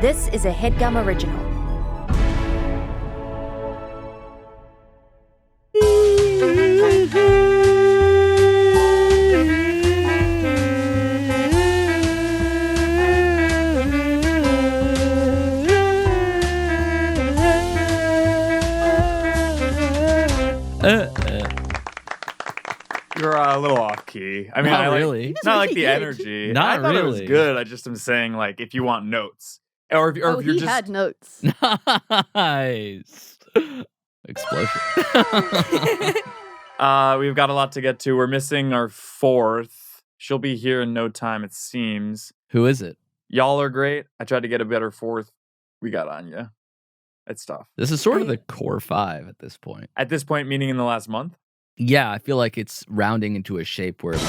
This is a Headgum original. You're a little off key. I mean, Not I like, really. Not like really the good. energy. Not I thought it was really. good. I just am saying, like, if you want notes, or if you're He just had notes. Nice. Explosion. we've got a lot to get to. We're missing our fourth. She'll be here in no time, it seems. Who is it? Y'all are great. I tried to get a better fourth. We got Anya. It's tough. This is sort of the core five at this point. At this point, meaning in the last month? Yeah, I feel like it's rounding into a shape where like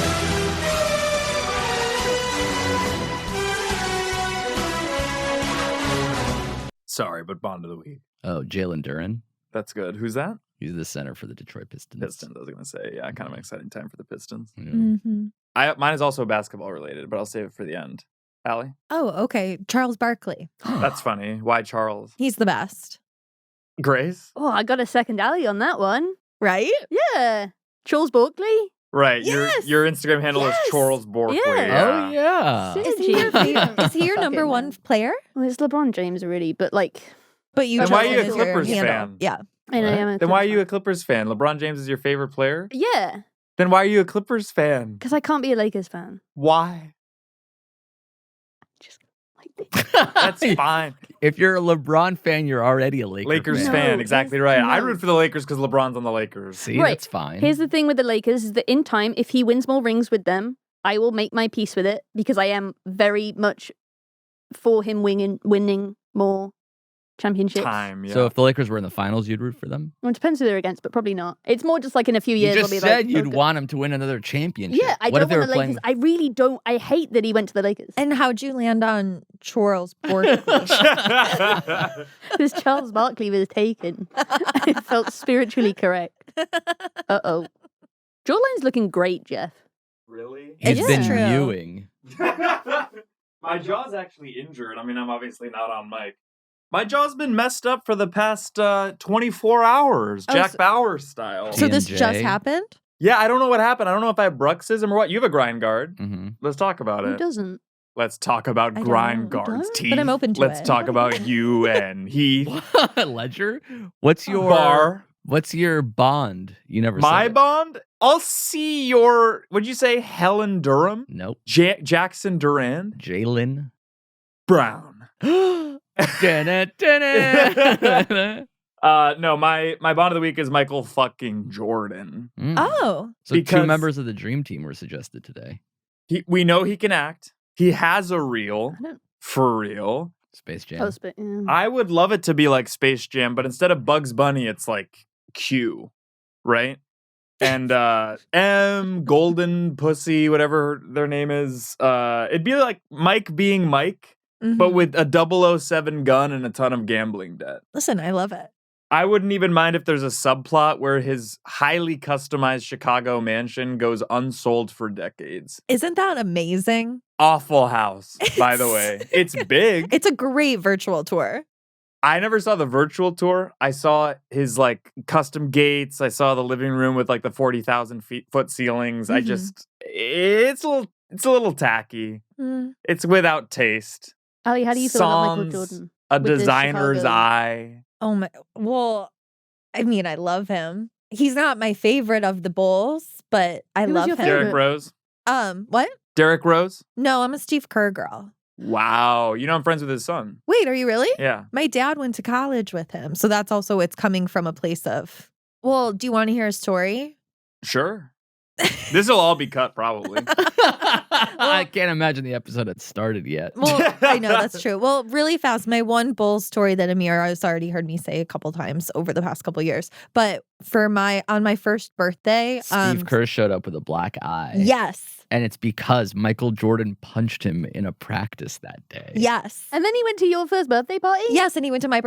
Sorry, but Bond of the Week. Jalen Duren. That's good. Who's that? He's the center for the Detroit Pistons. Pistons, I was going to say. Yeah, kind of an exciting time for the Pistons. Yeah. Mm-hmm. Mine is also basketball related, but I'll save it for the end. Allie? Oh, okay. Charles Barkley. That's funny. Why Charles? He's the best. Grace? Oh, I got a second alley on that one. Right? Yeah. Charles Barkley. Right. Yes! Your Instagram handle is Charles Barkley. Yeah. Oh yeah. Is he your favorite? Is he your number one player? Well, it's LeBron James already, but like, But you Then chose why are you him a as your Clippers handle. fan? Yeah. and I What? am a Then why are you a Clippers Clippers fan? LeBron James is your favorite player? fan. Yeah, Then why are you a Clippers fan? because I can't be a Lakers fan. Why? Just like That's fine. If you're a LeBron fan, you're already a Lakers fan. fan, No, exactly he's- right. I no. root for the Lakers because LeBron's on the Lakers. See, Right. that's fine. Here's the thing with the Lakers is that in time, if he wins more rings with them, I will make my peace with it because I am very much for him winning more championships. Time, yeah. So if the Lakers were in the finals, you'd root for them? Well, it depends who they're against, but probably not. It's more just like in a few You years. just I'll be said like, you'd okay. want him to win another championship. Yeah, I what don't if they want were the Lakers. playing? I really don't. I hate that he went to the Lakers. And how'd you land on Charles Barkley? Because Charles Barkley was taken. It felt spiritually correct. Uh-oh. Jawline's looking great, Jeff. Really? He's It been is true. mewing. My jaw's actually injured. I mean, I'm obviously not on mic. My jaw's been messed up for the past 24 hours, Oh, Jack so- Bauer style. So this P&J. just happened? Yeah, I don't know what happened. I don't know if I have bruxism or what. You have a grind guard. hmm Let's talk about Who it. doesn't? Let's talk about I grind don't. guards, But T. I'm open to Let's it. talk about you and he. Ledger? What's your Bar. What's your bond? You never My said it. bond? I'll see your, would you say Helen Durham? Nope. Jackson Durand? Jalen. Brown. Da-da-da-da. No, my bond of the week is Michael fucking Jordan. Mm. Oh. So two because- members of the dream team were suggested today. We know he can act. He has a reel. I don't- For real. Space Jam. Post, but yeah. I would love it to be like Space Jam, but instead of Bugs Bunny, it's like Q, right? And M, Golden Pussy, whatever their name is. It'd be like Mike being Mike, but Mhm. with a 007 gun and a ton of gambling debt. Listen, I love it. I wouldn't even mind if there's a subplot where his highly customized Chicago mansion goes unsold for decades. Isn't that amazing? Awful house, by the way. It's big. It's a great virtual tour. I never saw the virtual tour. I saw his like custom gates. I saw the living room with like the 40,000 foot ceilings. I Mhm. just, it's a little tacky. Mm. It's without taste. Ali, how do you feel about Michael Songs, Jordan? A With the designer's Chicago- eye. Oh my. Well, I mean, I love him. He's not my favorite of the Bulls, but I Who was love your him. favorite? Derrick Rose. What? Derrick Rose. No, I'm a Steve Kerr girl. Wow. You know I'm friends with his son. Wait, are you really? Yeah. My dad went to college with him. So that's also, it's coming from a place of, well, do you want to hear a story? Sure. This will all be cut probably. I can't imagine the episode had started yet. Well, I know that's true. Well, really fast, my one Bulls story that Amir has already heard me say a couple times over the past couple years. But on my first birthday. Steve Kerr showed up with a black eye. Yes. And it's because Michael Jordan punched him in a practice that day. Yes. And then he went to your first birthday party? Yes, and he went to my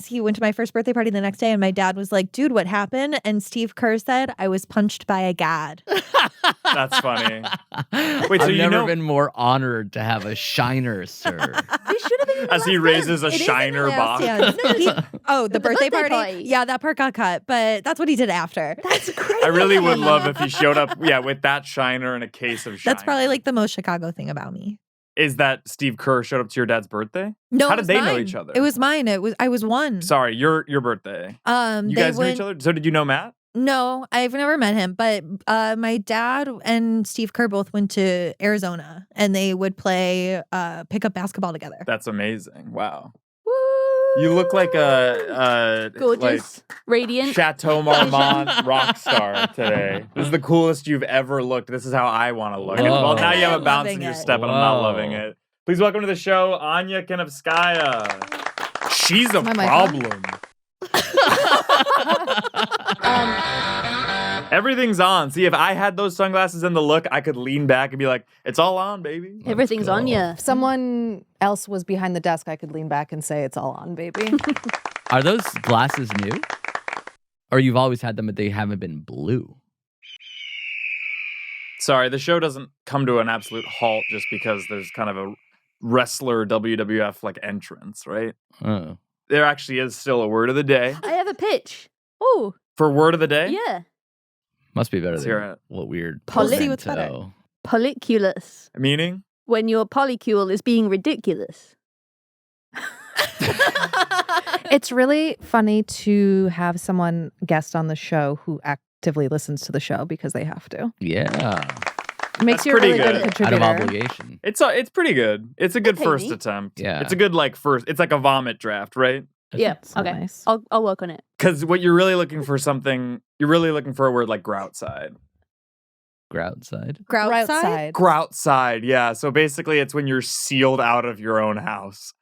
he went to my first birthday party the next day, and my dad was like, "Dude, what happened?" And Steve Kerr said, "I was punched by a gad." That's funny. Wait, so I've you never know been more honored to have a shiner, sir. This should have been in the as he last raises dance. a It is in the shiner last box. dance. The birthday birthday party? party. Yeah, that part got cut, but that's what he did after. That's crazy. I really would love if he showed up, with that shiner and a case of shiner. That's probably like the most Chicago thing about me. Is that Steve Kerr showed up to your dad's birthday? No, How it did was they know mine. each other? It was mine. I was one. Sorry, your birthday. You They guys knew went- each other? So did you know Matt? No, I've never met him, but my dad and Steve Kerr both went to Arizona, and they would play pickup basketball together. That's amazing. Wow. Woo. You look like a Gorgeous, radiant. Chateau Marmont rock star today. This is the coolest you've ever looked. This is how I want to look. Whoa. Well, now you have a I'm bounce loving in your it. step, and I'm not Whoa. loving it. Please welcome to the show, Anya Kinovskaya. She's a my mic on? problem. Everything's on. See, if I had those sunglasses and the look, I could lean back and be like, "It's all on, baby." Everything's go. on you. If someone else was behind the desk, I could lean back and say, "It's all on, baby." Are those glasses new? Or you've always had them, but they haven't been blue? Sorry, the show doesn't come to an absolute halt just because there's kind of a wrestler WWF like entrance, right? Oh. There actually is still a word of the day. I have a pitch. Oh, For word of the day? yeah. Must be better Let's hear than it. what weird We'll see what's better. portmanteau. Polyculus. Meaning? When your polycule is being ridiculous. It's really funny to have someone guest on the show who actively listens to the show because they have to. Yeah. It makes That's you a really pretty good good. Out of contributor. obligation. It's pretty good. It's a good pay first me. attempt. Yeah. It's a good it's like a vomit draft, right? Yeah. So Okay. nice. I'll work on it. Because what you're really looking for you're really looking for a word like groutside. Groutside. Groutside? Groutside, yeah. So basically it's when you're sealed out of your own house.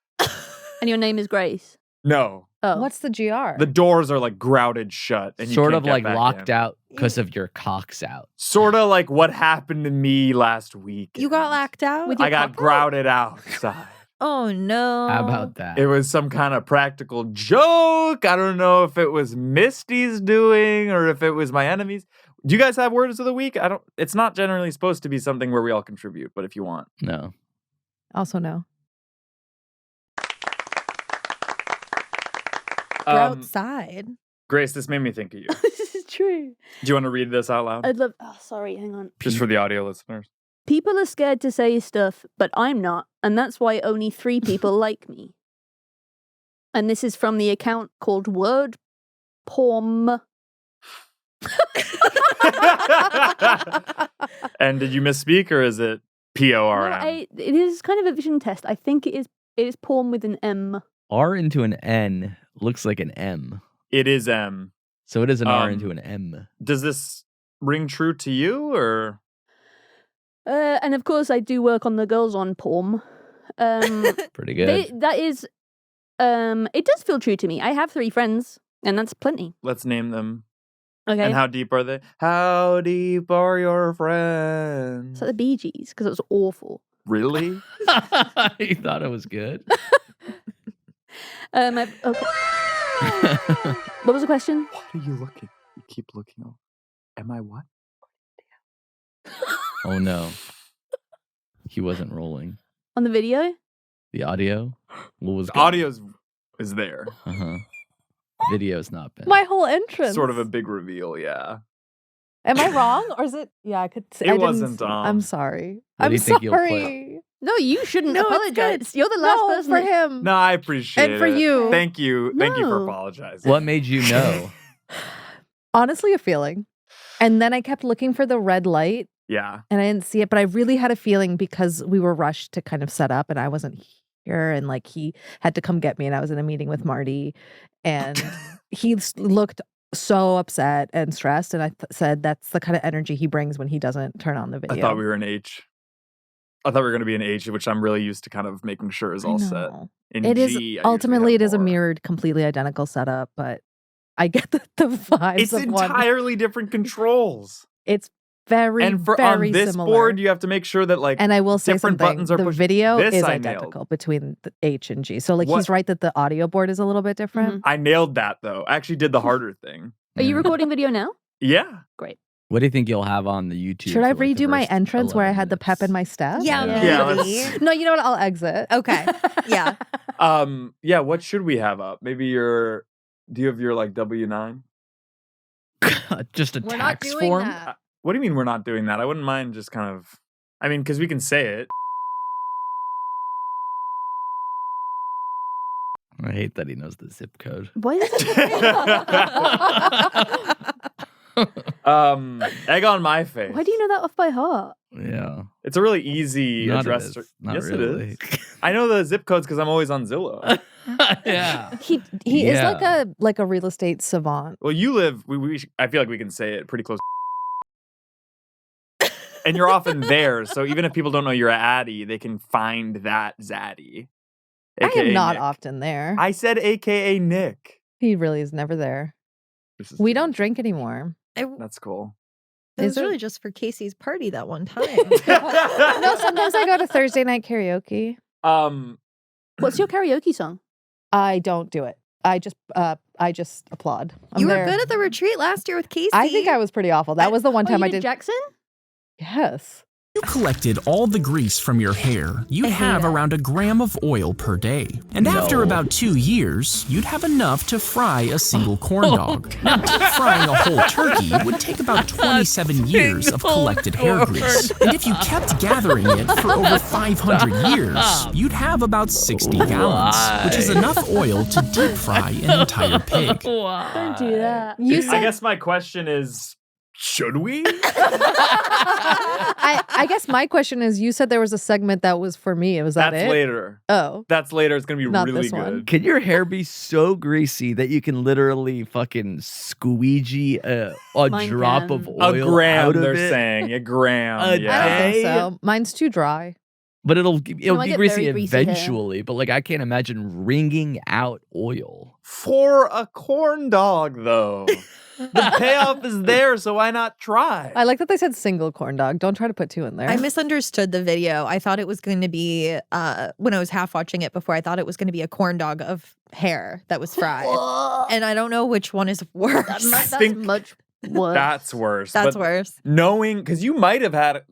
And your name is Grace. No. Oh. What's the GR? The doors are like grouted shut. And you Sort can't of get like back locked in. out because of your cock's out. Sort of like what happened to me last week. You got locked out? With I your got cock out? grouted outside. Oh, no. How about that? It was some kind of practical joke. I don't know if it was Misty's doing or if it was my enemies. Do you guys have words of the week? It's not generally supposed to be something where we all contribute, but if you want. No. Also, no. Groutside. Grace, this made me think of you. This is true. Do you want to read this out loud? I'd love. Oh, sorry. Hang on. Just for the audio listeners. People are scared to say stuff, but I'm not, and that's why only 3 people like me. And this is from the account called Word Porn. And did you misspeak or is it PORM? No, it is kind of a vision test. I think it is porn with an M. R into an N looks like an M. It is M. So it is an R Um, into an M. Does this ring true to you or? And of course, I do work on the girls on porn. Pretty good. That is, it does feel true to me. I have 3 friends, and that's plenty. Let's name them. Okay. And how deep are they? How deep are your friends? It's like the Bee Gees, because it was awful. Really? You thought it was good? Okay. What was the question? What are you looking? You keep looking over. Am I what? Oh no. He wasn't rolling. On the video? The audio? What was The good? audio is there. Uh-huh. Video's not been. My whole entrance. Sort of a big reveal, yeah. Am I wrong? Or is it? Yeah, I could say. It I didn't wasn't, see- um, I'm sorry. What do I'm you think you'll play? sorry. No, you shouldn't No, it's apologize. good. You're the last No, person for that- him. No, I appreciate it. And for you. Thank you. Thank you for No. apologizing. What made you know? Honestly, a feeling. And then I kept looking for the red light Yeah. and I didn't see it, but I really had a feeling because we were rushed to kind of set up and I wasn't here and like he had to come get me and I was in a meeting with Marty and he looked so upset and stressed and I said that's the kind of energy he brings when he doesn't turn on the video. I thought we were in H. I thought we were going to be in H, which I'm really used to kind of making sure is I all set. know. In It is G, I usually ultimately have it is a more. mirrored, completely identical setup, but I get the vibes It's of one. entirely different controls. It's very, And for very on this similar. board, you have to make sure that like and I will say different something. buttons are the pushed. video This is I identical nailed. between the H and G. So like What- he's right that the audio board is a little bit different. I nailed that though. I actually did the harder thing. Are you Yeah. recording video now? Yeah. Great. What do you think you'll have on the YouTube? Should I for, like, the redo my first entrance where I 11 had the pep in my step? Yeah, Yeah, maybe. No, you know what? I'll exit. Okay. Yeah. Yeah, what should we have up? Maybe do you have your like W9? Just a We're not tax doing form? that. What do you mean we're not doing that? I wouldn't mind just kind of I mean, because we can say it. I hate that he knows the zip code. Why is Egg on my face. Why do you know that off by heart? Yeah. It's a really easy Not address. it is. Not Yes, really. it is. I know the zip codes because I'm always on Zillow. Yeah. He is like a real estate savant. Well, you live. I feel like we can say it pretty close. And you're often there, so even if people don't know you're Addy, they can find that Zaddy. I am not Nick. often there. I said AKA Nick. He really is never there. This is We too don't much. drink anymore. That's cool. It was Is it? really just for Casey's party that one time. No, sometimes I go to Thursday night karaoke. What's your karaoke song? I don't do it. I just applaud. I'm You were there. good at the retreat last year with Casey. I think I was pretty awful. That was the one time you I did did. Jackson? Yes. You collected all the grease from your hair, you'd I hate have it. around a gram of oil per day. And after No. about 2 years, you'd have enough to fry a single corn dog. Now, frying a whole turkey would take about 27 years of collected hair grease. And if you kept gathering it for over 500 years, you'd have about 60 gallons, which is enough oil to deep fry an entire pig. Don't do that. You I said. guess my question is, should we? I guess my question is. You said there was a segment that was for me. Was that That's it? later. Oh. That's later. It's gonna be Not really this one. good. Can your hair be so greasy that you can literally fucking squeegee a Mine drop can. of A oil gram, out of they're it? saying. A gram. A yeah. I don't think Hey. so. Mine's too dry. But it'll I be get greasy very greasy hair. eventually. But like I can't imagine wringing out oil. For a corn dog, though. The payoff is there, so why not try? I like that they said single corn dog. Don't try to put two in there. I misunderstood the video. I thought it was going to be when I was half watching it before. I thought it was going to be a corn dog of hair that was fried, and I don't know which one is worse. That's think much worse. That's worse. That's but worse. knowing, because you might have had,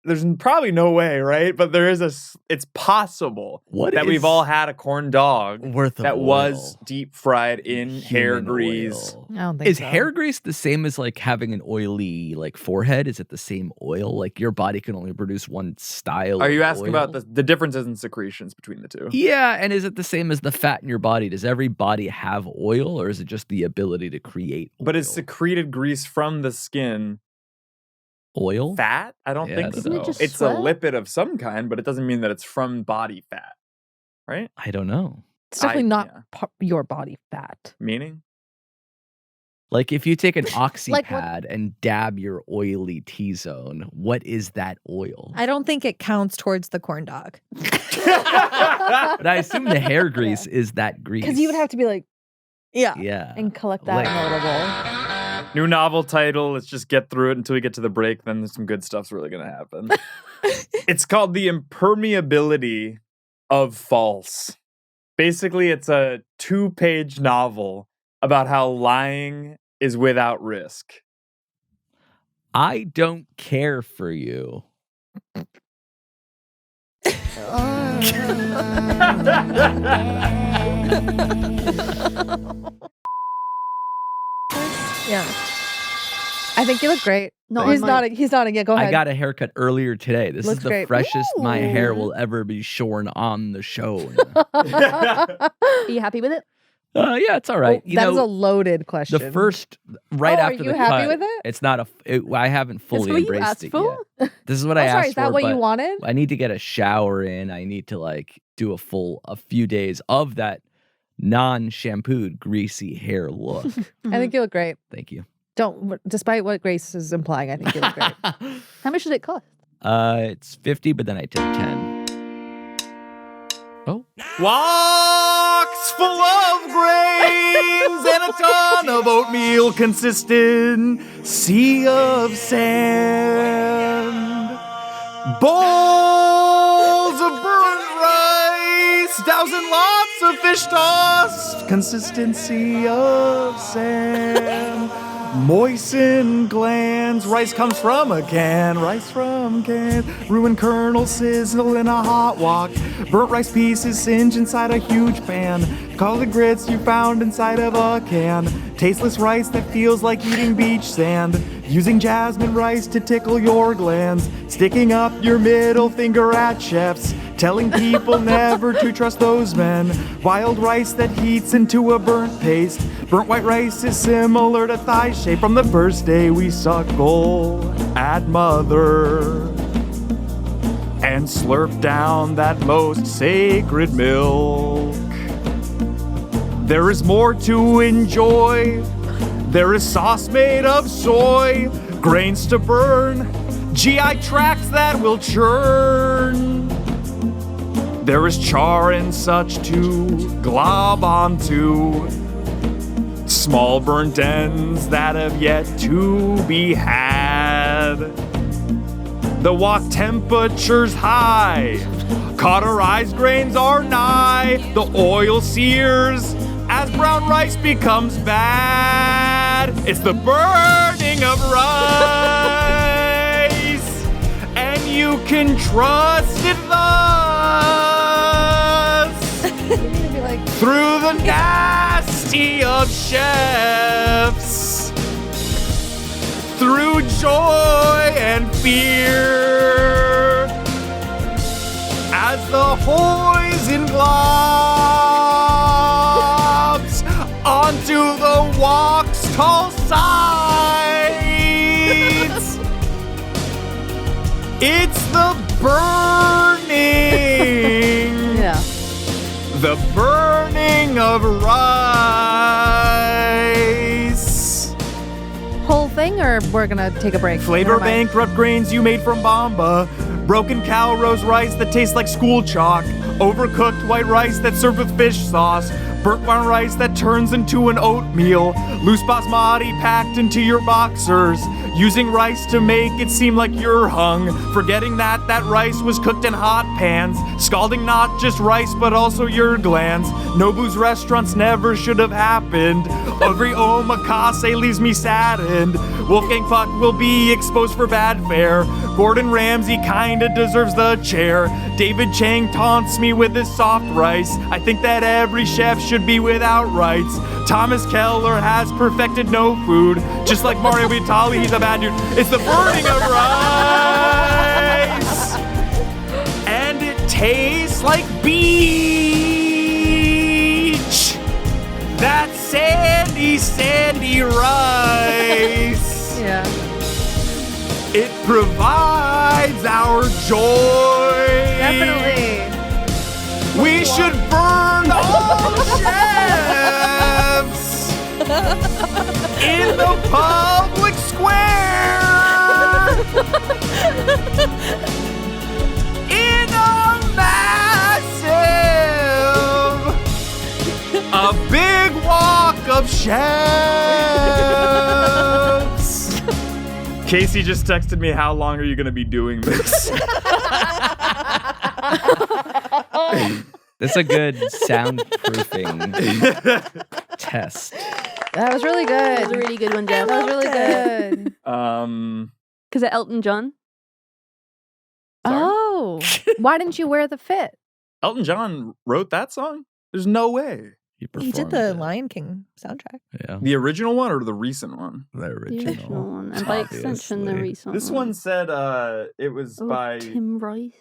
there's probably no way, right? But there is it's possible What that is we've all had a corn dog worth of that oil? was deep fried in hair Human grease. oil. I don't think Is so. hair grease the same as like having an oily like forehead? Is it the same oil? Like your body can only produce one style. Are you of asking oil? about the differences in secretions between the two? Yeah, and is it the same as the fat in your body? Does every body have oil, or is it just the ability to create oil? But is secreted grease from the skin oil? fat? I don't Yeah, think I don't so. know. Isn't it just It's sweat? a lipid of some kind, but it doesn't mean that it's from body fat, right? I don't know. It's definitely not yeah. your body fat. Meaning? Like if you take an oxy Like what- pad and dab your oily T-zone, what is that oil? I don't think it counts towards the corn dog. But I assume the hair grease is that grease. Because you would have to be like Yeah. Yeah. and collect that Like- notable. New novel title. Let's just get through it until we get to the break. Then some good stuff's really going to happen. It's called The Impermeability of False. Basically, it's a 2-page novel about how lying is without risk. I don't care for you. Yeah. I think you look great. Not he's on my- nodding. He's nodding. Yeah, go ahead. I got a haircut earlier today. This Looks is the great. freshest my hair Ooh. will ever be shorn on the show. Are you happy with it? Yeah, it's all right. You that was know, a loaded question. the first right Oh, after are you the happy cut, with it? it's not I haven't fully That's what you embraced asked it for? yet. This is what Oh, I sorry, asked is that for. what you but wanted? I need to get a shower in. I need to like do a few days of that non-shampooed greasy hair look. I think you look great. Thank you. Despite what Grace is implying, I think you look great. How much does it cost? It's 50, but then I took 10. Oh, Walks full of grains and a ton of oatmeal, consistency of sand. Bowls of burnt rice, doused in lots of fish toss, consistency of sand. Moistened glands, rice comes from a can, rice from can. Ruined kernels sizzle in a hot wok. Burnt rice pieces singe inside a huge pan. Call the grits you found inside of a can. Tasteless rice that feels like eating beach sand. Using jasmine rice to tickle your glands. Sticking up your middle finger at chefs. Telling people never to trust those men. Wild rice that heats into a burnt paste. Burnt white rice is similar to thigh shape. From the first day we suckle at mother and slurp down that most sacred milk. There is more to enjoy. There is sauce made of soy, grains to burn, GI tracts that will churn. There is char and such to glob onto, small burnt ends that have yet to be had. The wok temperature's high, cauterized grains are nigh. The oil sears as brown rice becomes bad. It's the burning of rice, and you can trust it thus. Through the nasty of chefs, through joy and fear, as the poison globs onto the wok's tall sides. It's the burning. Yeah. The burning of rice. Whole thing, or we're gonna take a break? Flavor Never mind. bankrupt grains you made from Bamba. Broken cow roast rice that tastes like school chalk. Overcooked white rice that's served with fish sauce. Burnt brown rice that turns into an oatmeal. Loose basmati packed into your boxers. Using rice to make it seem like you're hung. Forgetting that that rice was cooked in hot pans. Scalding not just rice but also your glands. Nobu's restaurants never should have happened. Every omakase leaves me saddened. Wolfgang Puck will be exposed for bad fare. Gordon Ramsay kinda deserves the chair. David Chang taunts me with his soft rice. I think that every chef should be without rights. Thomas Keller has perfected no food. Just like Mario Batali, he's a bad dude. It's the burning of rice. And it tastes like beach. That sandy, sandy rice. Yeah. It provides our joy. Definitely. We should burn all chefs in the public square. In a massive, a big walk of chefs. Casey just texted me, how long are you going to be doing this? That's a good soundproofing test. That was really That was a good. really good one, Jeff. That was really good. Because of Elton John. Sorry? Oh, why didn't you wear the fit? Elton John wrote that song? There's no way. He did performed the it. Lion King soundtrack. Yeah, The original one or the recent one? the The original. original one. And by extension, the obviously. recent This one. one said it was Oh, by Tim Rice.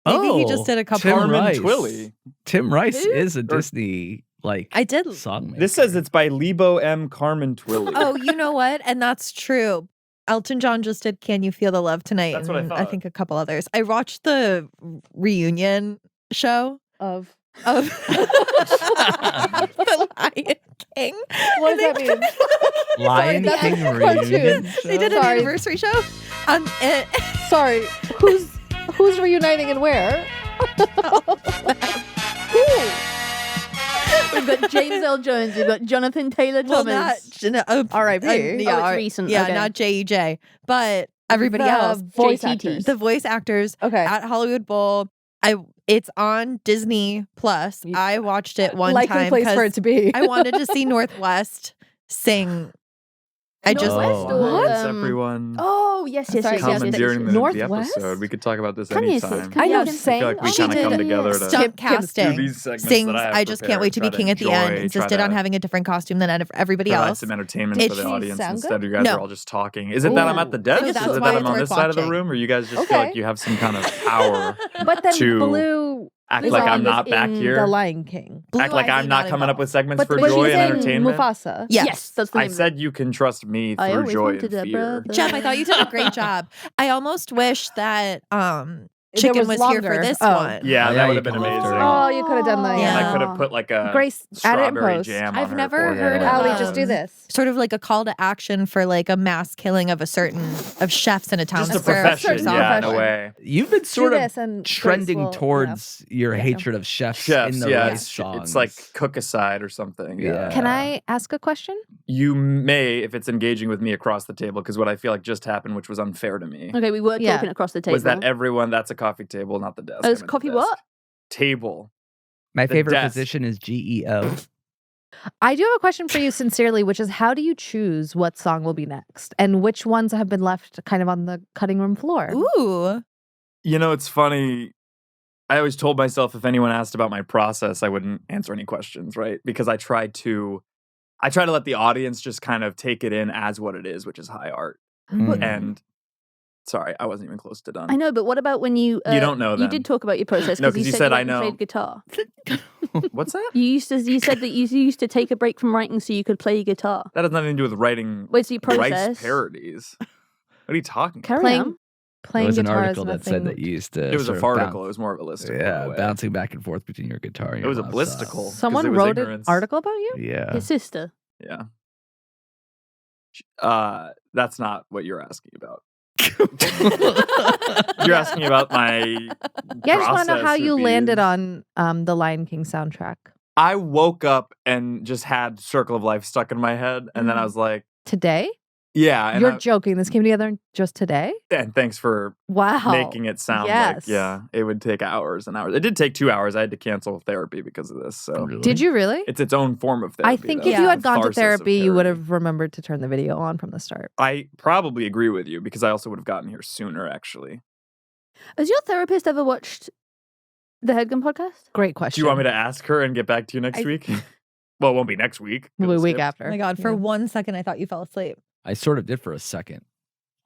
Maybe he just did a couple. Tim Carmen Rice. Twilly. Tim Rice Who? is a Disney I did. song. This says it's by Lebo M. Carmen Twilly. Oh, you know what? And that's true. Elton John just did "Can You Feel the Love Tonight?" That's what I and thought. think a couple others. I watched the reunion show Of of the Lion King. what And does that they- mean? Lion that's King a cartoon. reunion. They did an Sorry. anniversary show. And Sorry, who's reuniting and where? Who? got James L. Jones. We've got Jonathan Taylor Well, Thomas. R.I.P. it's recent. Yeah, Okay. not JEJ, but everybody The else. voice JTT. actors. The voice actors Okay. at Hollywood Bowl. It's on Disney Plus. You- I watched it one Likely time place for it because to be. I wanted to see Northwest sing. I just Northwest Oh. or, Yes, everyone. Oh, yes, yes, Sorry, yes, yes, yes, Commandeering yes. the Northwest? episode. We could talk about this Can you anytime. say- I know Yeah. saying. I feel like we She kind of did come together to stunt Kim- casting. do these segments Sings. that I have I just can't prepared, wait to be try king at the enjoy, end. try Insisted to on having a different costume than everybody provide else. some entertainment for the It- audience sound instead good? you guys No. are all just talking. Is it that I'm at the Ooh. desk? So Is that's it why that I'm it's on worth this side of the watching. room? Or you guys just feel Okay. like you have some kind of power? But then to Blue Act is like on I'm this not back in here? The Lion King. Blue Act like Ivy I'm not coming up involved. with segments for but joy she's and in entertainment? Mufasa. Yes. That's the name I of it. said you can trust me I through always joy wanted and a fear. brother. Jeff, I thought you did a great job. I almost wish that There Chicken was here for longer. this Oh. one. Yeah, Oh, that yeah, would you have been can lift her amazing. up. Oh, you could have done that. Yeah. And I could have put like a Grace, add it in strawberry post. jam on I've her never forehead. heard of Allie, that. just do this. Sort of like a call to action for like a mass killing of of chefs in a town Just a square. profession, certain yeah, in a profession. way. You've been sort do of this and Grace trending will, towards your Yeah. hatred of chefs, Chefs, in the yeah, rap it's songs. like cook-a-side or something. Yeah. Can I ask a question? You may, if it's engaging with me across the table, because what I feel like just happened, which was unfair to me, Okay, we were Yeah. talking across the table. was that everyone, that's a coffee table, not the desk. Oh, it's I'm at the coffee desk. what? Table. My the favorite desk. position is GEO. I do have a question for you sincerely, which is how do you choose what song will be next? And which ones have been left kind of on the cutting room floor? Ooh. You know, it's funny. I always told myself if anyone asked about my process, I wouldn't answer any questions, right? Because I try to let the audience just kind of take it in as what it is, which is high art. Mm. And sorry, I wasn't even close to done. I know, but what about when you? You don't know You then. did talk about your process No, because 'cause you said said, you "I went and know." played guitar. What's that? You said that you used to take a break from writing so you could play guitar. That has nothing to do with writing What's your rice process? parodies. What are you talking about? Carry Playing- on. There Playing was an guitar article is that said nothing- that you used to. It was a sort of farticle. bounce- It was more of a listicle. in Yeah, a way. bouncing back and forth between your guitar and It your was a love blisticle. song. 'Cause Someone it was wrote an ignorance. article about you? Yeah. His sister. Yeah. That's not what you're asking about. You're asking about my. Yeah, I just want to know how process you would be landed is- on the Lion King soundtrack. I woke up and just had Circle of Life stuck in my head, and then I was like, Today? "Yeah." And, You're joking. This came together just today? and thanks for Wow. making it sound Yes. like it would take hours and hours. It did take 2 hours. I had to cancel therapy because of this. So Really? Did you really? it's its own form of therapy. I think though. if you Yeah. had gone to Farces of therapy, you would parody. have remembered to turn the video on from the start. I probably agree with you because I also would have gotten here sooner. Actually, Has your therapist ever watched the Headgum podcast? Great question. do you want me to ask her and get back to you next week? Well, it won't be next week. The 'cause week it- after. Oh my God. For Yeah. 1 second, I thought you fell asleep. I sort of did for a second,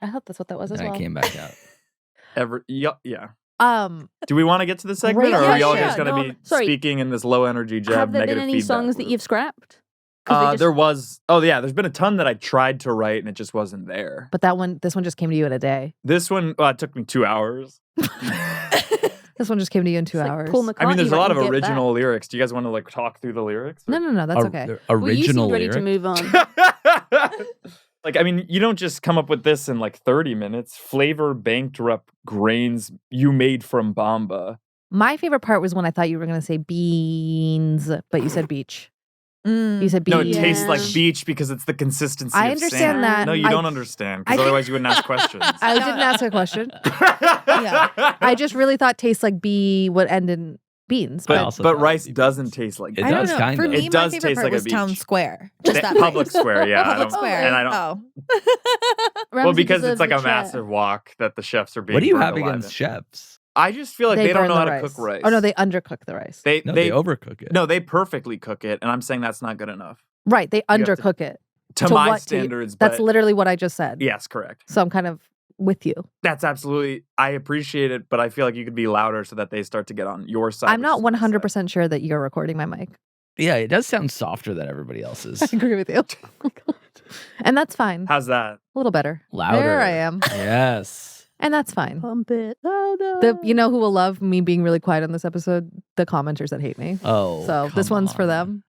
I hope that's what that was as and well. I came back out. Yeah. Um, Do we want to get to the segment, Great or are we all question. just going to be Sorry. speaking in this low energy jab Have there been negative any feedback songs that loop? you've scrapped? 'Cause they just- There was. Oh yeah, there's been a ton that I tried to write and it just wasn't there. but this one just came to you in a day. This one, it took me 2 hours. This one just came to you in 2 It's like hours. Paul McCartney I mean, there's a lot of writing Get original lyrics. Do you guys want to like talk through the lyrics? no, that's Or- okay. the Back. Well, you Original seemed ready lyric. to move on. Like, I mean, you don't just come up with this in like 30 minutes. Flavor bankrupt grains you made from Bamba. My favorite part was when I thought you were going to say beans, but you said beach. Mm. You said beach. No, it tastes like Yeah. beach because it's the consistency I of understand sand. that. No, you I- don't understand I because think- otherwise you wouldn't ask questions. I didn't ask a question. Yeah. I just really thought taste like B would end in beans. I But, also but thought rice it'd be doesn't beach. taste like It I don't does know. kind For of. me, It my does favorite taste part like a was Town beach. Square. Just The that public place. square, yeah. I Public don't- Square. and I don't- Oh. Well, Ramsay because it's deserves like the a chair. massive walk that the chefs are being. What do you burned have alive against in. chefs? I just feel like they don't burn know the how to cook rice. Oh no, they undercook the rice. No, they overcook it. No, they perfectly cook it, and I'm saying that's not good enough Right, they have to- undercook it. to To my what- to- standards. That's but literally what I just said. yes, correct. So I'm kind of with you. That's absolutely. I appreciate it, but I feel like you could be louder so that they start to get on your side. I'm not which is my side. 100% sure that you're recording my mic. Yeah, it does sound softer than everybody else's. I agree with you. And that's fine. How's that? A little better. Louder. There I am. Yes. And that's fine. Pump it louder. You know who will love me being really quiet on this episode? The commenters that hate me. Oh. So this come one's for on. them.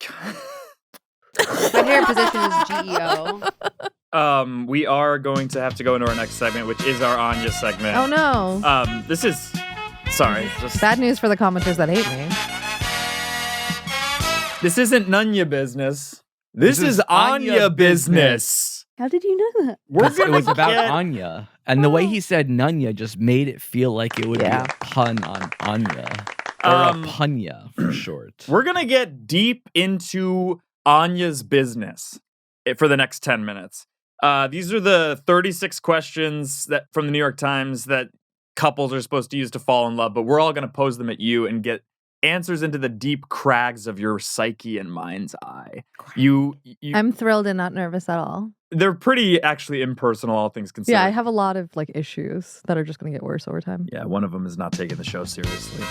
My favorite position is GEO. We are going to have to go into our next segment, which is our Anya segment. Oh no. This is. Sorry, just Bad news for the commenters that hate me. This isn't Nunya business. This is Anya business. How did you know that? It was about Anya. And the way he said Nunya just made it feel like it would be a pun on Anya. Or a punya for short. We're going to get deep into Anya's business for the next 10 minutes. These are the 36 questions that from the New York Times that couples are supposed to use to fall in love, but we're all going to pose them at you and get answers into the deep crags of your psyche and mind's eye. I'm thrilled and not nervous at all. They're pretty actually impersonal, all things considered. Yeah, I have a lot of like issues that are just going to get worse over time. Yeah, one of them is not taking the show seriously.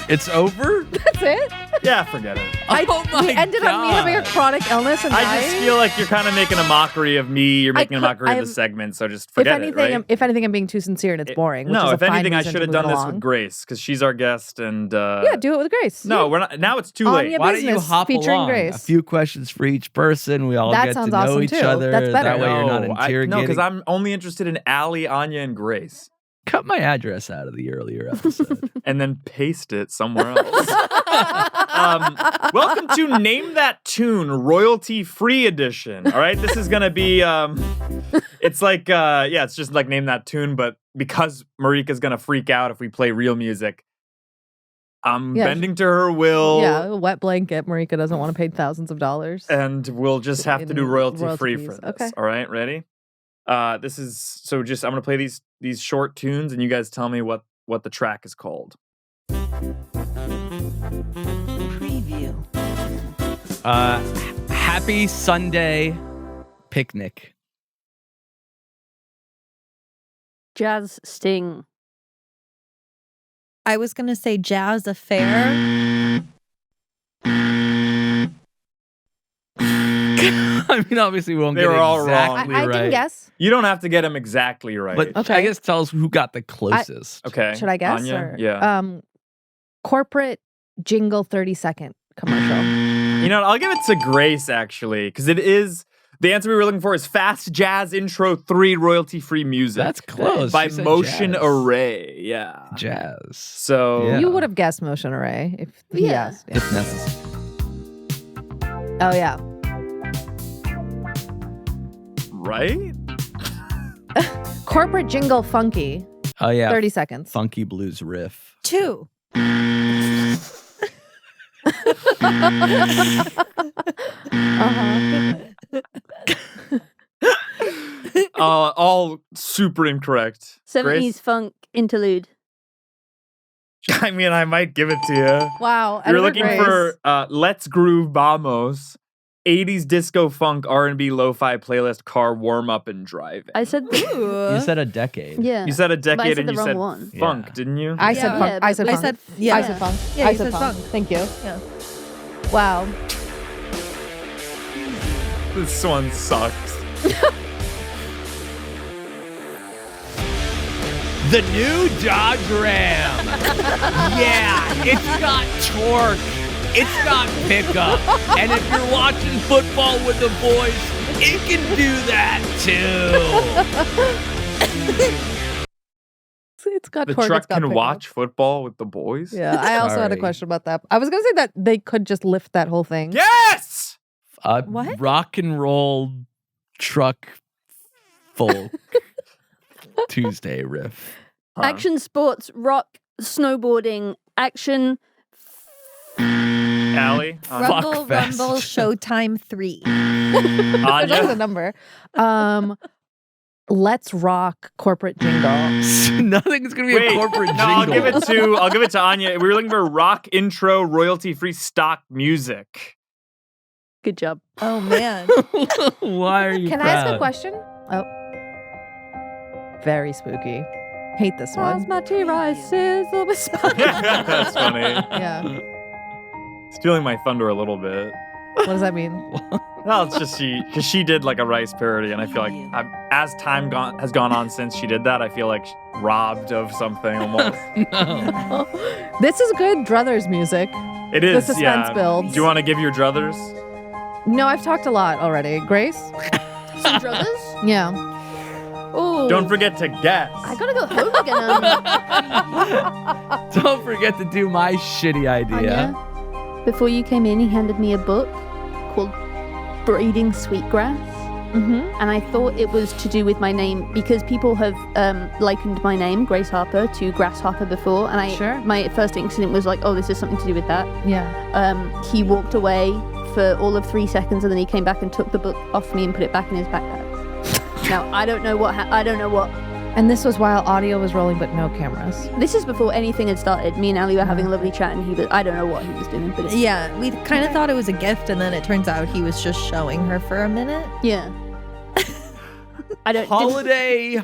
It's over? That's it? Yeah, forget it. We ended on me having a chronic illness and I just feel like you're kind of making a mockery of me. You're making a mockery of the segment, so just forget it, right? If anything, I'm being too sincere and it's boring. No, which is if a fine anything, I reason should to have move done this along. with Grace, because she's our guest, and... Yeah, do it with Grace. No, we're not. Now it's too late. Anya Why don't you Business hop featuring along? Grace. A few questions for each person. We all That get to sounds know awesome, each too. other. That's better. That way you're not No, interrogating. because I'm only interested in Allie, Anya, and Grace. Cut my address out of the earlier episode. And then paste it somewhere else. Welcome to Name That Tune, royalty-free edition. All right, this is gonna be. It's like, it's just like Name That Tune, but because Marika's gonna freak out if we play real music, I'm bending to her will. Yeah, a wet blanket. Marika doesn't want to pay thousands of dollars. And we'll just have to do royalty-free fees. for this. Okay. All right, ready? This is so. Just I'm gonna play these short tunes, and you guys tell me what the track is called. Preview. Happy Sunday picnic. Jazz Sting. I was gonna say Jazz Affair. I mean, obviously, we won't They get were all exactly wrong. I right. can guess. You don't have to get them exactly right. But Okay. I guess tell us who got the closest. okay, Should I guess? Anya? Or, Yeah. Corporate Jingle 30-second commercial. You know what? I'll give it to Grace actually, because it is the answer we were looking for is Fast Jazz Intro 3 royalty-free music. That's close. by She said Motion jazz. Array. Yeah. Jazz. So Yeah. You would have guessed Motion Array if he Yeah. asked. If necessary. Oh, yeah. right? Corporate Jingle Funky. Oh, yeah. 30 seconds. Funky blues riff. 2. All super incorrect. 70s Grace? funk interlude. I mean, I might give it to you. Wow. You're Editor looking Grace. for Let's Groove Vamos, 80s disco funk R&B lo-fi playlist car warm up and driving. I said You said a decade. yeah. You said a But I decade said and the you wrong said one. funk, Yeah. didn't you? I said Yeah. funk. Yeah, I said but- funk. yeah. I said funk. Yeah, I you said said funk. funk. Thank you. Yeah. Wow. This one sucks. The new Dodge Ram. Yeah, it's got torque. It's got pickup. And if you're watching football with the boys, it can do that too. It's got The torque, truck it's got can pickup. watch football with the boys? Yeah, I also had a Sorry. question about that. I was going to say that they could just lift that whole thing. Yes! What? Rock and roll truck folk Tuesday riff. Huh. Action sports, rock, snowboarding, action. Allie? Rumble, Fest. Rumble, Showtime 3. There's always a Anya? number. Let's rock corporate jingle. Nothing's gonna be a corporate jingle. I'll give it to Anya. We were looking for rock intro royalty-free stock music. Good job. Oh, man. Why are you Can I ask a proud? question? Oh. Very spooky. Hate this one. My rises That's funny. Yeah. Stealing my thunder a little bit. What does that mean? Well, it's just because she did like a Rice parody, and I feel like as time has gone on since she did that, I feel like robbed of something almost. No. This is good Druthers music. It is, The suspense yeah. builds. Do you want to give your druthers? No, I've talked a lot already. Grace? Some brothers? Yeah. Oh. Don't forget to guess. I gotta go home again. Don't forget to do my shitty idea. Anya? before you came in, he handed me a book called Braiding Sweetgrass. And I thought it was to do with my name because people have likened my name, Grace Harper, to Grasshopper before. And my first instinct was like, oh, this is something to do with that. Yeah. He walked away for all of 3 seconds and then he came back and took the book off me and put it back in his backpack. Now, I don't know what. And this was while audio was rolling, but no cameras. This is before anything had started. Me and Ali were having a lovely chat, and I don't know what he was doing. But yeah, we kind of thought it was a gift, and then it turns out he was just showing her for a minute. Yeah. Holiday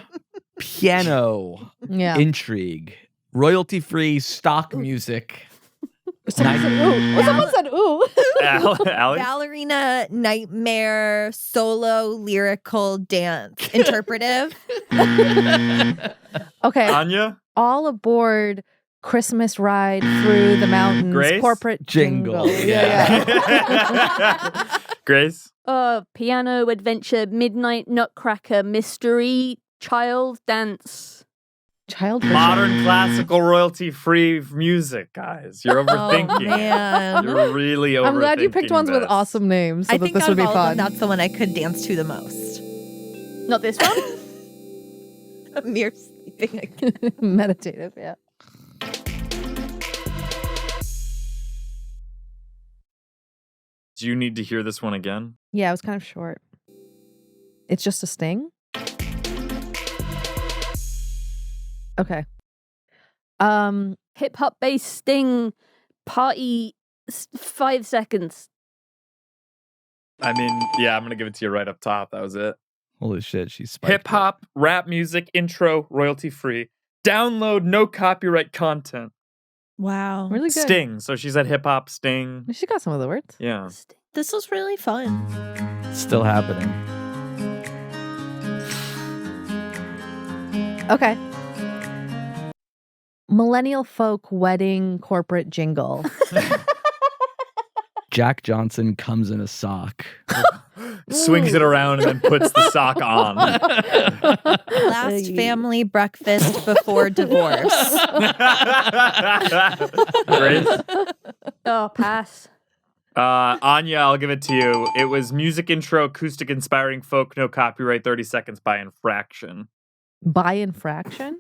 piano intrigue. Royalty-free stock music. Someone said ooh. Someone said ooh. Allie? Ballerina nightmare solo lyrical dance interpretive. Okay. Anya? All aboard Christmas ride through the mountains. Grace? Corporate jingle. Yeah. Grace? Piano adventure, midnight nutcracker, mystery, child dance. Child Modern classical royalty-free music, guys. You're overthinking. Oh, man. You're really overthinking. I'm glad you picked ones with this. awesome names so I that think this out would be of all fun. of them, that's the one I could dance to the most. Not this one? Mere sleeping again. Meditative, yeah. Do you need to hear this one again? Yeah, it was kind of short. It's just a sting? Okay. Hip hop bass sting party 5 seconds. I mean, yeah, I'm going to give it to you right up top. That was it. Holy shit, she's spiked Hip hop, rap music, intro, royalty free. Download, no copyright content. Wow. Really good. Sting. So she said hip hop, sting. She got some of the words. Yeah. This was really fun. it. Still happening. Okay. Millennial folk wedding corporate jingle. Jack Johnson comes in a sock. Swings it around and then puts the sock on. Last family breakfast before divorce. Grace? Oh, pass. Anya, I'll give it to you. It was music intro, acoustic inspiring folk, no copyright, 30 seconds by infraction. By infraction?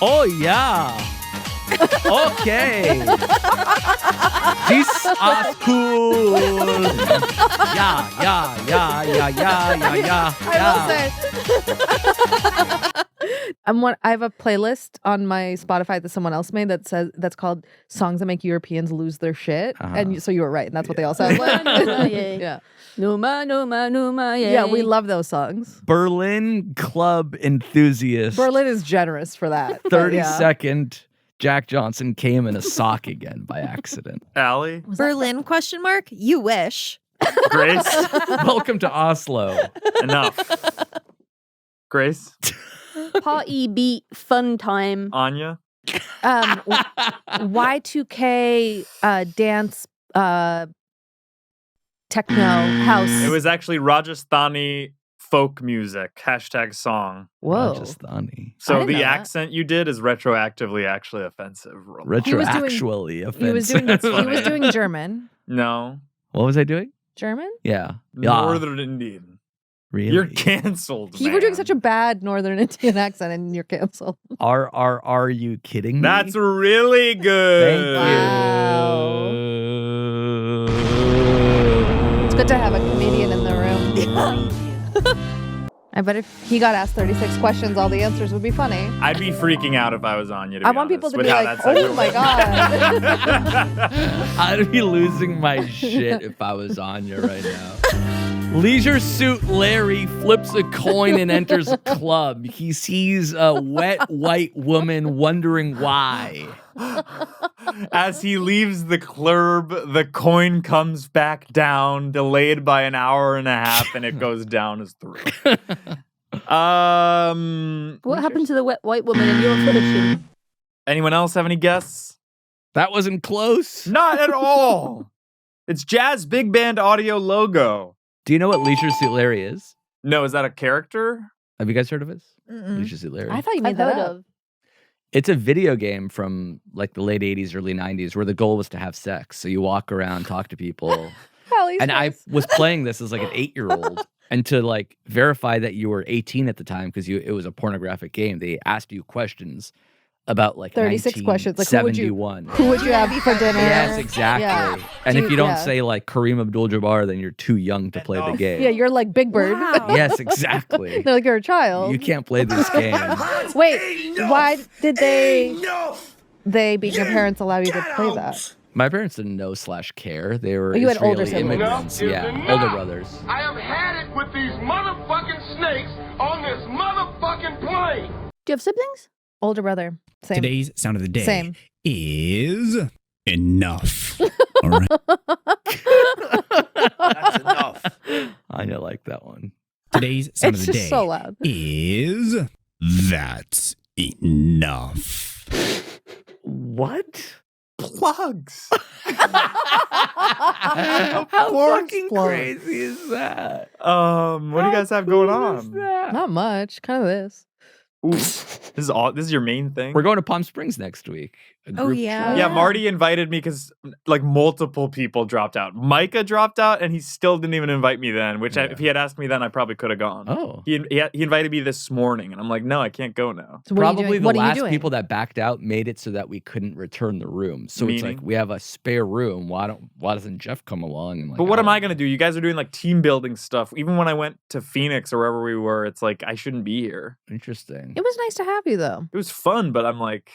Oh, yeah. Okay. This is cool. Yeah. I will say. I have a playlist on my Spotify that someone else made that's called "Songs That Make Europeans Lose Their Shit," and so you were right, and that's what they all sound like. Yeah. Numa, yeah. Yeah, we love those songs. Berlin club enthusiast. Berlin is generous for that. 30-second. Jack Johnson came in a sock again by accident. Allie? Berlin ? You wish. Grace? Welcome to Oslo. Enough. Grace? Party beat fun time. Anya? Y2K dance techno house. It was actually Rajasthani folk music. #song. Whoa. Rajasthani. I So didn't know the that. accent you did is retroactively actually offensive. Retroactually offensive. He was doing German. No. What was I doing? German? Yeah. Northern Indian. Really? You're canceled, You were doing man. such a bad Northern Indian accent and you're canceled. Are you kidding me? That's really good. Thank you. It's good to have a comedian in the room. I bet if he got asked 36 questions, all the answers would be funny. I'd be freaking out if I was on you. I want people to be like, oh my God. I'd be losing my shit if I was Anya right now. Leisure Suit Larry flips a coin and enters a club. He sees a wet white woman wondering why. As he leaves the club, the coin comes back down, delayed by an hour and a half, and it goes down his throat. What happened to the wet white woman in your version? Anyone else have any guesses? That wasn't close. Not at all. It's Jazz Big Band audio logo. Do you know what Leisure Suit Larry is? No, is that a character? Have you guys heard of it? Mm-mm. Leisure Suit Larry. I thought you I've made that heard up. of. It's a video game from like the late 80s, early 90s where the goal was to have sex. So you walk around, talk to people. And I was playing this as like an 8-year-old. And to like verify that you were 18 at the time, because it was a pornographic game, they asked you questions about like 36 questions. Like, who would you have for dinner? Yes, exactly. Yeah. And if you don't say like Kareem Abdul-Jabbar, then you're too young to play the game. Yeah, you're like Big Bird. Wow. Yes, exactly. They're like, you're a child. You can't play this game. Wait, why did they being your parents allow you to play that? My parents didn't know/care. They were You had older Israeli siblings. immigrants. Enough is Yeah, enough. older brothers. I have had it with these motherfucking snakes on this motherfucking plane. Do you have siblings? Older brother. Same. Today's sound of the day Same. is enough. All right. That's enough. Anya liked that one. Today's sound It's of the just day so loud. is that's enough. What? Plugs. How fucking crazy is that? What do you guys have going on? Not much. Kind of this. Ooh, this is your main thing. We're going to Palm Springs next week. A Oh, group yeah. trip. Yeah, Marty invited me because like multiple people dropped out. Micah dropped out, and he still didn't even invite me then. Which if he had asked me then, I probably could have gone. Oh. He invited me this morning, and I'm like, no, I can't go now. So what are you Probably doing? the What are you last doing? people that backed out made it so that we couldn't return the room. So it's Meaning? like we have a spare room. Why doesn't Jeff come along? And like, But what am don't I gonna do? You guys are doing like team building stuff. Even when I went to Phoenix or wherever we were, it's like I shouldn't be here. Interesting. It was nice to have you, though. It was fun, but I'm like,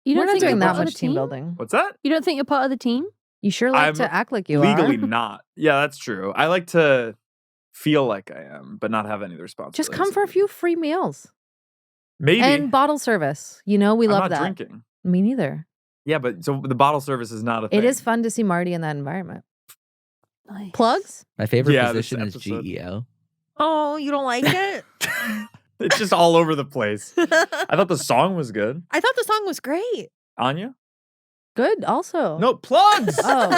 You We're don't not think doing you're that part of much the team building. what's that? You don't think you're part of the team? You sure like I'm to act like you Legally are. not. Yeah, that's true. I like to feel like I am, but not have any of the responsibilities. Just come for a few free meals Maybe. and bottle service. You know, we I'm love not that. drinking. Me neither. Yeah, but so the bottle service is not a thing. It is fun to see Marty in that environment. Nice. Plugs? My favorite Yeah, this position is episode. GEO. Oh, you don't like it? It's just all over the place. I thought the song was good. I thought the song was great. Anya? Good, also. No, plugs! Oh.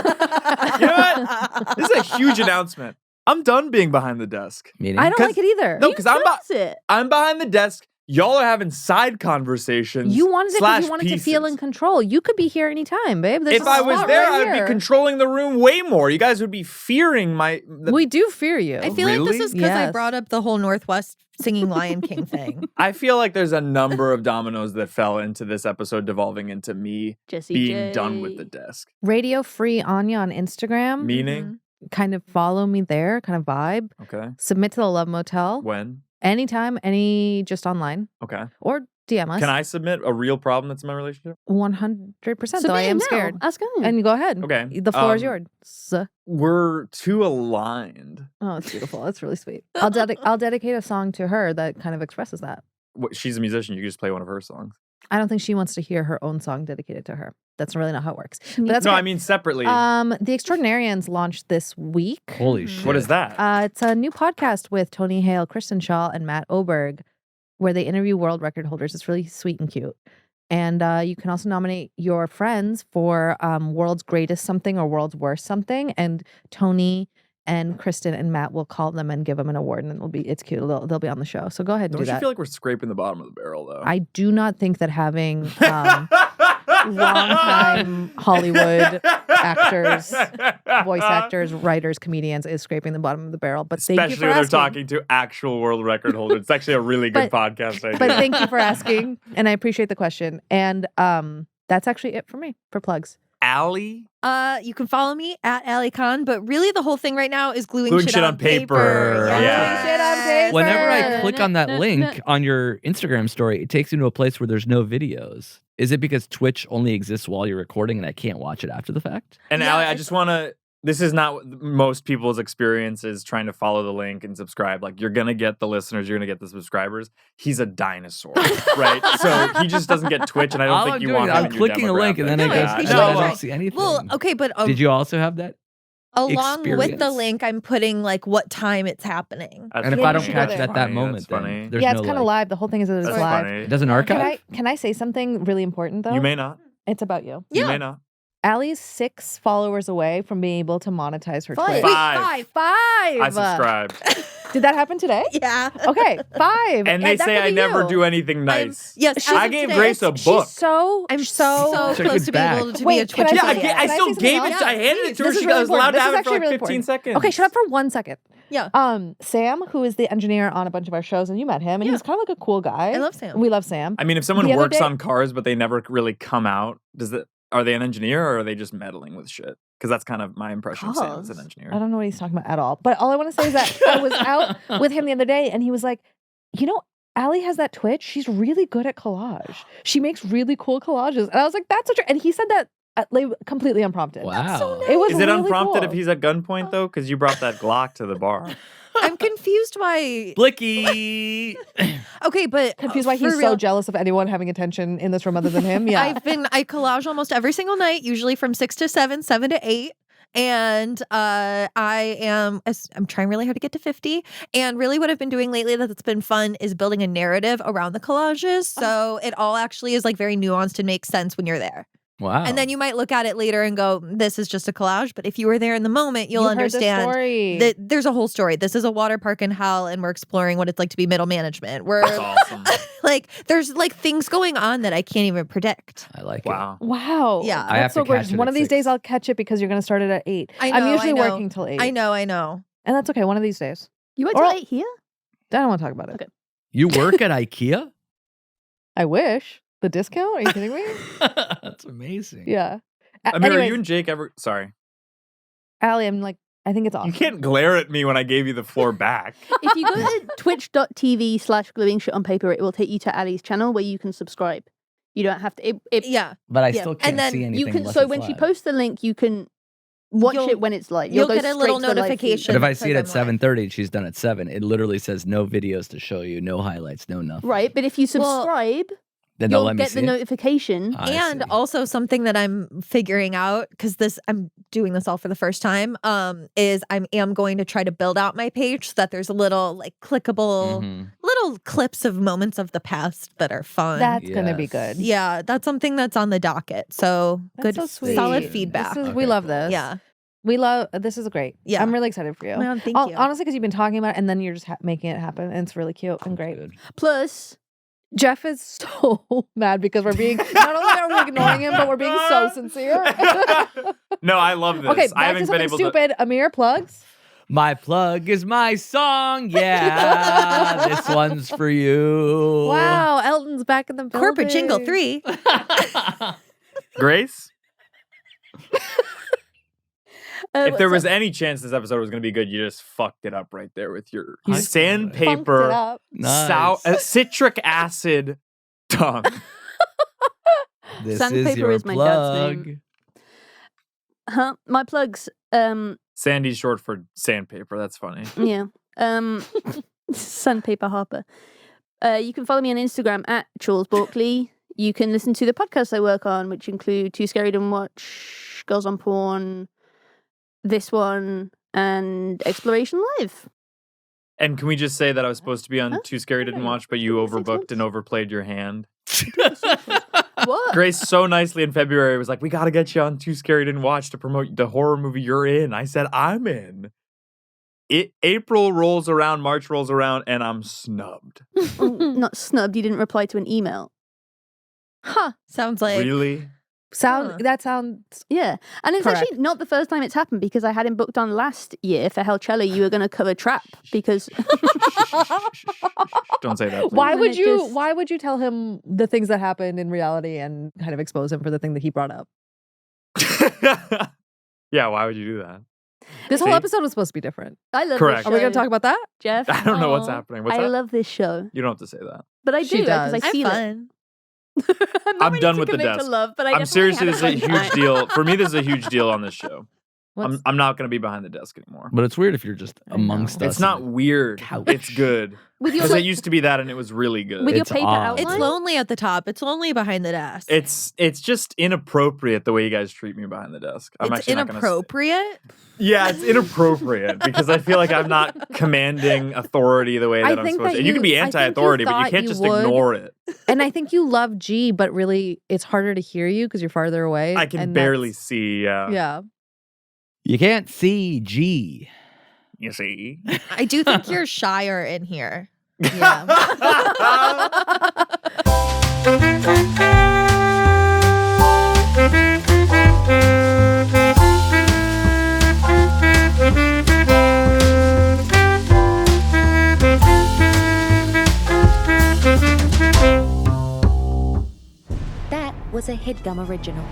You know what? This is a huge announcement. I'm done being behind the desk. Meaning? I don't like it either. No, because That's it. I'm behind the desk. Y'all are having side conversations. You wanted it because you slash wanted to feel pieces. in control. You could be here anytime, babe. There's If a I was spot there, right I would here. be controlling the room way more. You guys would be fearing my. We do fear you. I feel like Really? this is because I Yes. brought up the whole Northwest singing Lion King thing. I feel like there's a number of dominoes that fell into this episode, devolving into me Jesse being J. done with the desk. Radio Free Anya on Instagram. Meaning, Kind of follow me there, kind of vibe. okay, Submit to the Love Motel. when, Anytime, just online. okay. Or DM us. Can I submit a real problem that's in my relationship? 100%, though I Submit am now. scared. Ask him. And go ahead. Okay, The floor is yours. We're too aligned. Oh, it's beautiful. That's really sweet. I'll dedicate a song to her that kind of expresses that. She's a musician. You can just play one of her songs. I don't think she wants to hear her own song dedicated to her. That's really not how it works. Can But you- that's No, okay. I mean separately. The Extraordinarians launched this week. Holy shit. What is that? It's a new podcast with Tony Hale, Kristen Shaw, and Matt Oberg, where they interview world record holders. It's really sweet and cute. And you can also nominate your friends for world's greatest something or world's worst something. And Tony and Kristen and Matt will call them and give them an award, and it's cute. They'll be on the show. So go ahead and Don't do you that. feel like we're scraping the bottom of the barrel, though? I do not think that having longtime Hollywood actors, voice actors, writers, comedians is scraping the bottom of the barrel. But thank you Especially for when they're asking. talking to actual world record holders. It's actually a really good podcast idea. But thank you for asking, and I appreciate the question. And that's actually it for me for plugs. Allie? You can follow me at Allie Khan, but really the whole thing right now is gluing, Gluing shit on paper. Yes. Yeah. Gluing shit on paper. Whenever I Paper. click on that link on your Instagram story, it takes me to a place where there's no videos. Is it because Twitch only exists while you're recording and I can't watch it after the fact? And Yeah, Allie, I it's- just want to. This is not what most people's experience is trying to follow the link and subscribe. Like, you're going to get the listeners, you're going to get the subscribers. He's a dinosaur, right? So he just doesn't get Twitch, and I don't All think I'm you doing want is him I'm in your clicking a link and then it No, goes, it's- I it's don't not- see anything. Well, okay, but Did you also have that? along with the experience? link, I'm putting like what time it's happening. That's And if Yeah, I you don't should go catch there. it at that Funny, moment, that's then funny. there's Yeah, no it's kind of like, live. The whole thing is that it's That's live. funny. It doesn't archive? Can I say something really important though? You may not. It's about you. You Yeah. may not. Allie's 6 followers away from being able to monetize her Five. Twitch. Five. Five. I subscribed. Did that happen today? Yeah. Okay, 5. And they that say could I be never you. do anything nice. Yes, I gave Grace a book. She's so I'm so Check close it to being back. able to Wait, be a can I Twitch say I something? affiliate. Can I still say something gave it. else? I handed it to her. This is She really was allowed to important. have This it is for like actually really 15 important. seconds. Okay, shut up for 1 second. Yeah. Sam, who is the engineer on a bunch of our shows, and you met him, and he's kind of like a cool guy. I love Sam. We love Sam. I mean, if someone The other works day- on cars but they never really come out, are they an engineer or are they just meddling with shit? Because that's kind of my impression of Sam as an engineer. I don't know what he's talking about at all. But all I want to say is that I was out with him the other day, and he was like, you know, Allie has that Twitch. She's really good at collage. She makes really cool collages. And I was like, that's so true. And he said that like, completely unprompted. Wow. It was Is it really unprompted cool. if he's at gunpoint though? Because you brought that Glock to the bar. I'm confused why. Blicky. Okay, but Confused why for he's so real, jealous of anyone having attention in this room other than him. Yeah. I collage almost every single night, usually from 6 to 7, 7 to 8. And I'm trying really hard to get to 50. And really what I've been doing lately that's been fun is building a narrative around the collages. So it all actually is like very nuanced and makes sense when you're there. Wow. And then you might look at it later and go, this is just a collage. But if you were there in the moment, you'll You heard the understand story. that there's a whole story. This is a water park in hell, and we're exploring what it's like to be middle management. We're That's awesome. like, there's like things going on that I can't even predict. I like Wow. Wow. Yeah. I have That's so to catch gorgeous. it One at of these 6. days I'll catch it because you're going to start it at 8. I know, I'm usually I know. working till 8. I know. And that's okay. One of these days. You went Or- to 8 here? I don't want to talk about it. Okay. You work at IKEA? I wish. The discount? Are you kidding me? That's amazing. Yeah. Amir, are Anyways, you and Jake ever? Sorry, Allie, I'm like, I think it's awesome. you can't glare at me when I gave you the floor back. If you go to twitch.tv/gluing shit on paper, it will take you to Ali's channel where you can subscribe. You don't have to. Yeah. But I Yeah. still can't And then see anything. You can. unless So it's when she live. posts the link, you can watch You'll- it when it's live. you'll go get a straight little to the live feed. notification. But if I see it at because I'm live. 7:30 and she's done at 7, it literally says no videos to show you, no highlights, no nothing. Right, but if you Well, subscribe, Then they'll you'll let me get see the it? notification. I And see. also something that I'm figuring out, because I'm doing this all for the first time, is I am going to try to build out my page so that there's a little like clickable Mhm. little clips of moments of the past that are fun. That's going to be Yes. good. yeah, that's something that's on the docket. So That's good, so sweet. solid This feedback. We Okay, love cool. this. Yeah. We love, this is great. Yeah. I'm really excited for you. Well, thank you. Honestly, because you've been talking about it and then you're just making it happen. And it's really cute and great. Good. Plus, Jeff is so mad because we're being, not only are we ignoring him, but we're being so sincere. No, I love this. Okay, I back to haven't been something able to. stupid. Amir, plugs. My plug is my song. Yeah. This one's for you. Wow, Elton's back in the building. Corporate Jingle 3. Grace, if there what's was up? any chance this episode was going to be good, you just fucked it up right there with your I Funked it sandpaper, up. Nice. citric acid tongue. This is Sandpaper your is my dad's plug. name. My plugs. Sandy's short for sandpaper. That's funny. Yeah. Sandpaper Harper. You can follow me on Instagram at Charles Barkley. You can listen to the podcasts I work on, which include Too Scary to Watch, Girls on Porn, this one, and Exploration Live. And can we just say that I was supposed to be on Huh? Too Scary Didn't Watch, but you overbooked and overplayed your hand? What? Grace so nicely in February was like, we got to get you on Too Scary Didn't Watch to promote the horror movie you're in. I said, I'm in. April rolls around, March rolls around, and I'm snubbed. Oh, not snubbed. You didn't reply to an email. Huh. Sounds like Really? Huh. That sounds Yeah. And it's Correct. actually not the first time it's happened because I had him booked on last year for Hellcello. You were going to cover Trap because Don't say that. Please. why When would it you just- why would you tell him the things that happened in reality and kind of expose him for the thing that he brought up? Yeah, why would you do that? This whole See? episode was supposed to be different. I love Correct. this Are show. we going to talk about that? Jeff? I don't know what's Aw. happening. What's I that? love this show. You don't have to say that. But I She do because does. I have feel it. fun. I'm, not I'm ready done to with the commit to desk. love, but I I'm definitely seriously, had this is a fun huge time. deal. For me, this is a huge deal on this show. What's- I'm not going to be behind the desk anymore. But it's weird if you're just I know. amongst us. It's not weird. couch. It's good. With your, Because it used to be that and it was really good. with your It's paper odd. It's outline? lonely at the top. It's lonely behind the desk. It's just inappropriate the way you guys treat me behind the desk. I'm It's actually not gonna say- inappropriate. Yeah, it's inappropriate because I feel like I'm not commanding authority the way I that I'm think supposed that to. You can be I think you anti-authority, but you thought can't you just would. ignore it. And I think you love G, but really it's harder to hear you because you're farther away. I can and barely that's- see. Yeah. You can't see G. You see? I do think you're shyer in here. Yeah. That was a Headgum original.